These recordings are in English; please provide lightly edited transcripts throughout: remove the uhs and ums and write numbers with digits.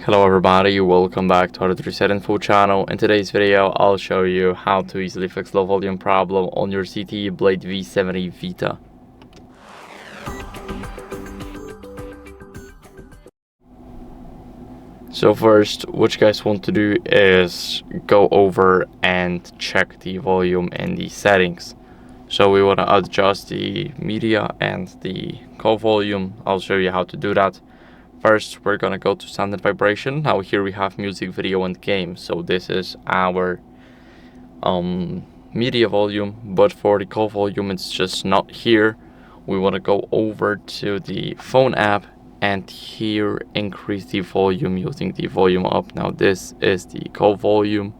Hello everybody, welcome back to HardReset.Info channel. In today's video, I'll show you how to easily fix low volume problem on your ZTE Blade V70 Vita. So first, what you guys want to do is go over and check the volume in the settings. So we want to adjust the media and the call volume. I'll show you how to do that. First, we're gonna go to sound and vibration. Now here we have music, video, and game. So this is our media volume, but for the call volume, it's just not here. We want to go over to the phone app and here increase the volume using the volume up. Now this is the call volume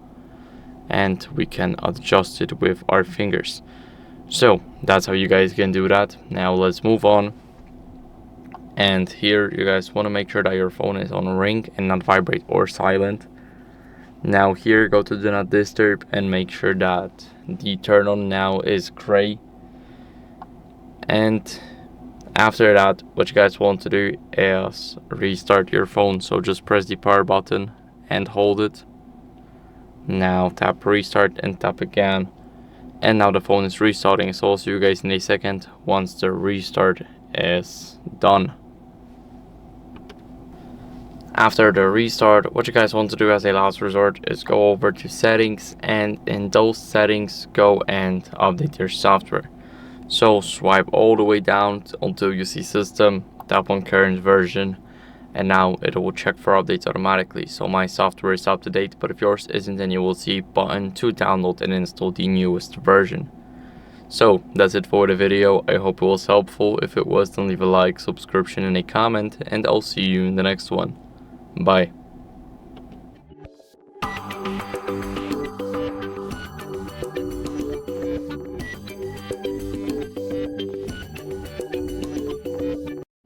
and we can adjust it with our fingers. So that's how you guys can do that. Now let's move on. And here you guys want to make sure that your phone is on ring and not vibrate or silent. Now here go to do not disturb and make sure that the turn on now is gray. And after that, what you guys want to do is restart your phone. So just press the power button and hold it. Now tap restart and tap again. And now the phone is restarting. So I'll see you guys in a second once the restart is done. After the restart, what you guys want to do as a last resort is go over to settings, and in those settings go and update your software. So swipe all the way down until you see system, tap on current version, and now it will check for updates automatically. So my software is up to date, but if yours isn't, then you will see button to download and install the newest version. So that's it for the video. I hope it was helpful. If it was, then leave a like, subscription, and a comment, and I'll see you in the next one. Bye.